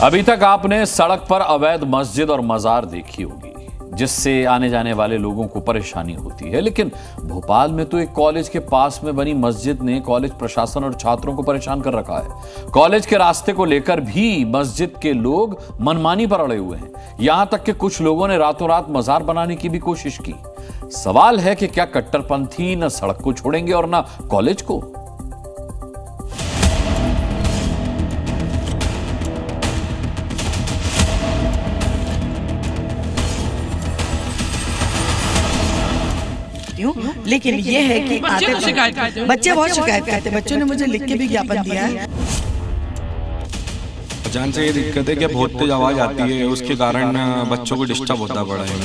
अभी तक आपने सड़क पर अवैध मस्जिद और मजार देखी होगी, जिससे आने जाने वाले लोगों को परेशानी होती है। लेकिन भोपाल में तो एक कॉलेज के पास में बनी मस्जिद ने कॉलेज प्रशासन और छात्रों को परेशान कर रखा है। कॉलेज के रास्ते को लेकर भी मस्जिद के लोग मनमानी पर अड़े हुए हैं। यहां तक कि कुछ लोगों ने रातों रात मजार बनाने की भी कोशिश की। सवाल है कि क्या कट्टरपंथी न सड़क को छोड़ेंगे और न कॉलेज को? लेकिन ये है कि बच्चे बहुत शिकायत करते हैं। बच्चों ने मुझे लिख के भी ज्ञापन दिया है। जान से ये दिक्कत है कि बहुत तेज आवाज आती है, उसके कारण बच्चों को डिस्टर्ब होता पड़ा है।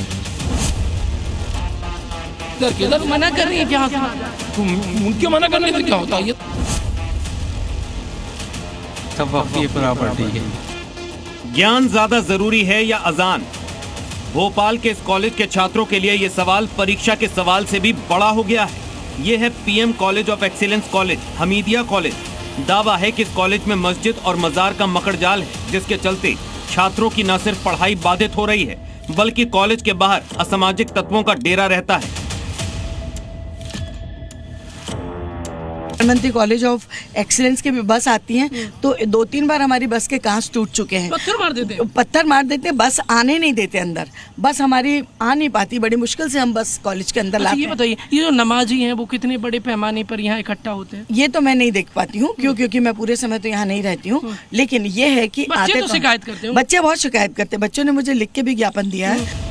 किधर मना कर रही है, क्या उनके मना करने से क्या होता है? सब अपनी प्रॉपर्टी है। ज्ञान ज्यादा जरूरी है या अजान? भोपाल के इस कॉलेज के छात्रों के लिए यह सवाल परीक्षा के सवाल से भी बड़ा हो गया है। यह है PM college of excellence college, Hamidia college. दावा है कि इस कॉलेज में मस्जिद और मजार का मकड़जाल है, जिसके चलते छात्रों की न सिर्फ पढ़ाई बाधित हो रही है, बल्कि कॉलेज के बाहर असामाजिक तत्वों का डेरा रहता है। प्रधानमंत्री कॉलेज ऑफ एक्सीलेंस की भी बस आती हैं तो 2-3 बार हमारी बस के कांच टूट चुके हैं। पत्थर मार देते हैं, बस आने नहीं देते अंदर। बस हमारी आ नहीं पाती, बड़ी मुश्किल से हम बस कॉलेज के अंदर लाते हैं। ये बताइए, ये जो नमाजी हैं वो कितने बड़े पैमाने पर यहाँ इकट्ठा होते हैं? ये तो मैं नहीं देख पाती हूँ, क्योंकि मैं पूरे समय तो यहाँ नहीं रहती हूँ। लेकिन ये है कि बच्चे तो शिकायत करते हैं। बच्चे बहुत शिकायत करते हैं। बच्चों ने मुझे लिख के भी ज्ञापन दिया है।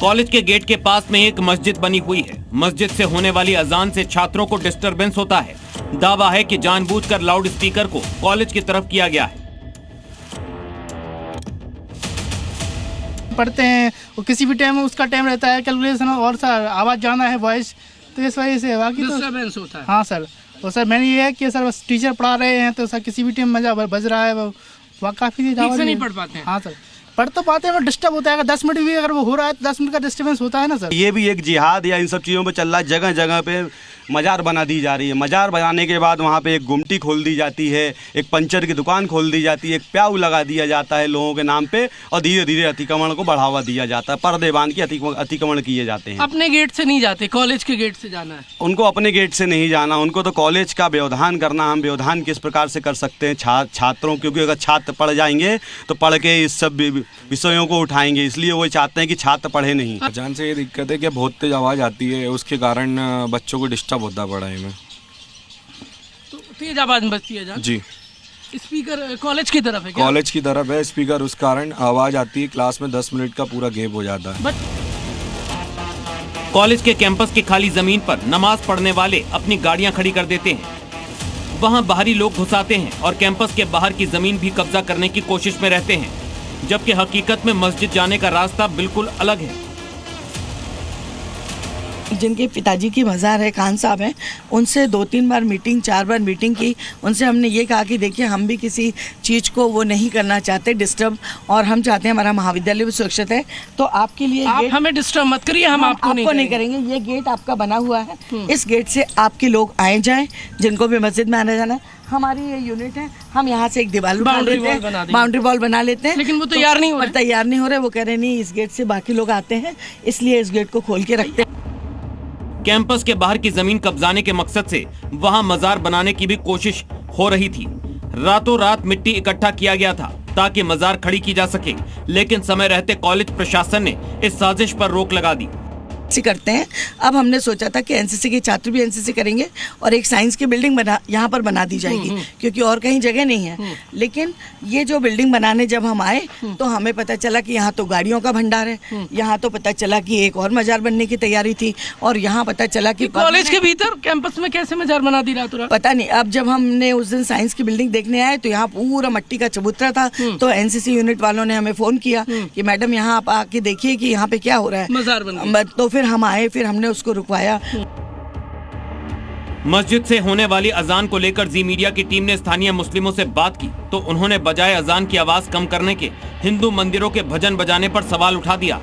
कॉलेज के गेट के पास में एक मस्जिद बनी हुई है। मस्जिद से होने वाली अजान से छात्रों को डिस्टरबेंस होता है। दावा है कि जानबूझकर लाउड स्पीकर को कॉलेज की तरफ किया गया है। पढ़ते हैं वो किसी भी टाइम उसका टाइम रहता है, कैलकुलेशन और सर आवाज जाना है, वॉइस, तो इस वजह से बाकी डिस्टरबेंस होता है। हाँ सर, तो सर मैंने ये है कि सर बस टीचर पढ़ा रहे हैं तो सर किसी भी टाइम मजा बज रहा है, वो काफी नहीं पढ़ पाते हैं। हाँ सर, पढ़ तो पाते हैं, डिस्टर्ब होता है। अगर 10 मिनट भी अगर वो हो रहा है तो 10 मिनट का डिस्टर्बेंस होता है ना सर। ये भी एक जिहाद या इन सब चीज़ों पे चल रहा है। जगह जगह पे मजार बना दी जा रही है। मजार बनाने के बाद वहाँ पे एक गुमटी खोल दी जाती है, एक पंचर की दुकान खोल दी जाती है, एक प्याऊ लगा दिया जाता है लोगों के नाम पे, और धीरे धीरे अतिक्रमण को बढ़ावा दिया जाता है। पर्दे बांध के अतिक्रमण किए जाते हैं। अपने गेट से नहीं जाते, कॉलेज के गेट से जाना है उनको। अपने गेट से नहीं जाना उनको, तो कॉलेज का व्यवधान करना। हम व्यवधान किस प्रकार से कर सकते हैं छात्रों, क्योंकि अगर छात्र पढ़ जाएंगे तो पढ़ के इस सब विषयों को उठाएंगे, इसलिए वो चाहते हैं कि छात्र पढ़े नहीं। जान से ये दिक्कत है कि बहुत तेज आवाज आती है, उसके कारण बच्चों को डिस्टर्ब होता पढ़ाई में। तो तेज आवाज बजती है जान? जी। स्पीकर कॉलेज की तरफ है क्या? कॉलेज की तरफ है स्पीकर, उस कारण आवाज आती है। क्लास में 10 मिनट का पूरा गैप हो जाता है। कॉलेज के कैंपस की खाली जमीन पर नमाज पढ़ने वाले अपनी गाड़ियां खड़ी कर देते हैं। वहां बाहरी लोग घुसाते हैं और कैंपस के बाहर की जमीन भी कब्जा करने की कोशिश में रहते हैं, जबकि हकीकत में मस्जिद जाने का रास्ता बिल्कुल अलग है। जिनके पिताजी की मज़ार है, खान साहब हैं, उनसे 2-3 बार मीटिंग, 4 बार मीटिंग की। उनसे हमने ये कहा कि देखिए हम भी किसी चीज़ को वो नहीं करना चाहते डिस्टर्ब, और हम चाहते हैं हमारा महाविद्यालय भी सुरक्षित है। तो आपके लिए आप हमें डिस्टर्ब मत करिए, हम आपको नहीं करेंगे। ये गेट आपका बना हुआ है, इस गेट से आपके लोग आए जाएं जिनको भी मस्जिद में आना जाना है। हमारी ये यूनिट है, हम यहाँ से एक दीवार बाउंड्री वॉल बना लेते हैं। लेकिन वो तैयार नहीं हो रहे। वो कह रहे नहीं, इस गेट से बाकी लोग आते हैं, इसलिए इस गेट को खोल के रखते हैं। कैंपस के बाहर की जमीन कब्जाने के मकसद से वहां मजार बनाने की भी कोशिश हो रही थी। रातों रात मिट्टी इकट्ठा किया गया था ताकि मजार खड़ी की जा सके, लेकिन समय रहते कॉलेज प्रशासन ने इस साजिश पर रोक लगा दी। करते हैं। अब हमने सोचा था कि एनसीसी के छात्र भी एनसीसी करेंगे और एक साइंस की बिल्डिंग यहाँ पर बना दी जाएगी, क्योंकि और कहीं जगह नहीं है। लेकिन ये जो बिल्डिंग बनाने जब हम आए तो हमें पता चला कि यहाँ तो गाड़ियों का भंडार है, यहाँ तो पता चला कि एक और मजार बनने की तैयारी थी, और यहाँ पता चला कि कॉलेज के भीतर कैंपस में कैसे मजार बना दी रातों रात? पता नहीं। अब जब हमने उस दिन साइंस की बिल्डिंग देखने आए तो यहाँ पूरा मट्टी का चबूतरा था। तो एनसीसी यूनिट वालों ने हमें फोन किया कि मैडम यहाँ आप आके देखिए कि यहाँ पे क्या हो रहा है, मजार बन। तो फिर हम आए, फिर हमने उसको रुकवाया। मस्जिद से होने वाली अजान को लेकर जी मीडिया की टीम ने स्थानीय मुस्लिमों से बात की तो उन्होंने बजाय अजान की आवाज कम करने के हिंदू मंदिरों के भजन बजाने पर सवाल उठा दिया।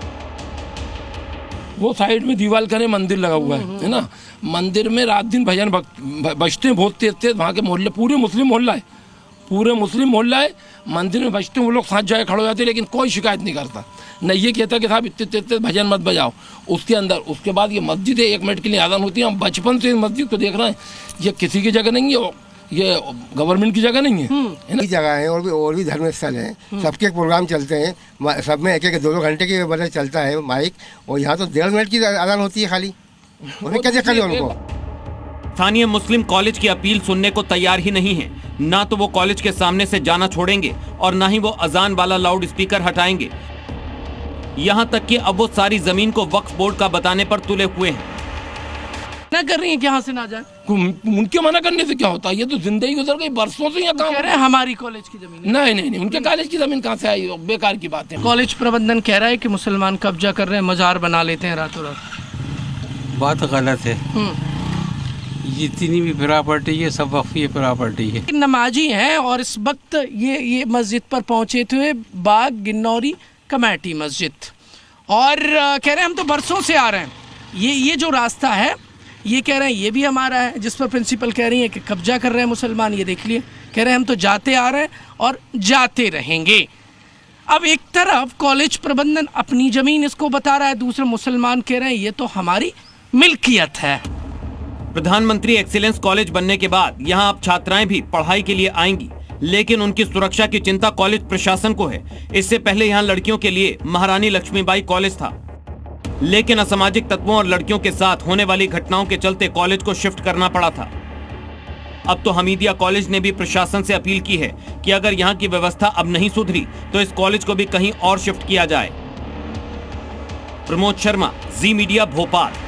वो साइड में दीवार करे मंदिर लगा हुआ है ना, मंदिर में रात दिन भजन बजते हैं बहुत तेज तेज। वहाँ के मोहल्ले पूरे मुस्लिम मोहल्ला है, पूरे मुस्लिम मोहल्ला है, मंदिर में बजते वो लोग साथ जाए खड़े हो जाते, लेकिन कोई शिकायत नहीं करता। न ये कहता कि साहब इतने इतने भजन मत बजाओ। उसके अंदर उसके बाद ये मस्जिद है, 1 मिनट के लिए आज़ान होती है। हम बचपन से इस मस्जिद को देख रहे हैं, ये किसी की जगह नहीं है, ये गवर्नमेंट की जगह नहीं है ना। जगह है और भी धर्म स्थल हैं, सबके प्रोग्राम चलते हैं, सब में 1-2 घंटे की वजह चलता है माइक, और यहाँ तो 1.5 मिनट की आज़ान होती है खाली। उन्हें क्या दिक्कत है उनको? स्थानीय मुस्लिम कॉलेज की अपील सुनने को तैयार ही नहीं है। ना तो वो कॉलेज के सामने से जाना छोड़ेंगे और ना ही वो अजान वाला लाउड स्पीकर हटाएंगे। यहाँ तक कि अब वो सारी जमीन को वक्फ बोर्ड का बताने पर तुले हुए हैं। ना कर रही है कि यहाँ से ना जाए। उनके मना करने से क्या होता है? ये तो जिंदगी गुजर गई, बरसों से यहाँ काम कह रहे हैं हमारी कॉलेज की जमीन। नहीं, उनके कॉलेज की जमीन कहाँ से आई? बेकार की बात है। कॉलेज प्रबंधन कह रहा है कि मुसलमान कब्जा कर रहे हैं, मजार बना लेते हैं रातों रात। बात गलत है। जितनी भी प्रॉपर्टी है सब वक्फी प्रॉपर्टी है। नमाजी हैं और इस वक्त ये मस्जिद पर पहुंचे थे, बाग गिन्नौरी कमेटी मस्जिद, और कह रहे हैं हम तो बरसों से आ रहे हैं, ये जो रास्ता है ये कह रहे हैं ये भी हमारा है, जिस पर प्रिंसिपल कह रही है कि कब्जा कर रहे हैं मुसलमान। ये देख लिए, कह रहे हैं हम तो जाते आ रहे हैं और जाते रहेंगे। अब एक तरफ कॉलेज प्रबंधन अपनी जमीन इसको बता रहा है, दूसरे मुसलमान कह रहे हैं ये तो हमारी मिल्कियत है। प्रधानमंत्री एक्सीलेंस कॉलेज बनने के बाद यहाँ अब छात्राएं भी पढ़ाई के लिए आएंगी, लेकिन उनकी सुरक्षा की चिंता कॉलेज प्रशासन को है। इससे पहले यहाँ लड़कियों के लिए महारानी लक्ष्मीबाई कॉलेज था, लेकिन असामाजिक तत्वों और लड़कियों के साथ होने वाली घटनाओं के चलते कॉलेज को शिफ्ट करना पड़ा था। अब तो हमीदिया कॉलेज ने भी प्रशासन से अपील की है कि अगर यहाँ की व्यवस्था अब नहीं सुधरी तो इस कॉलेज को भी कहीं और शिफ्ट किया जाए। प्रमोद शर्मा, जी मीडिया, भोपाल।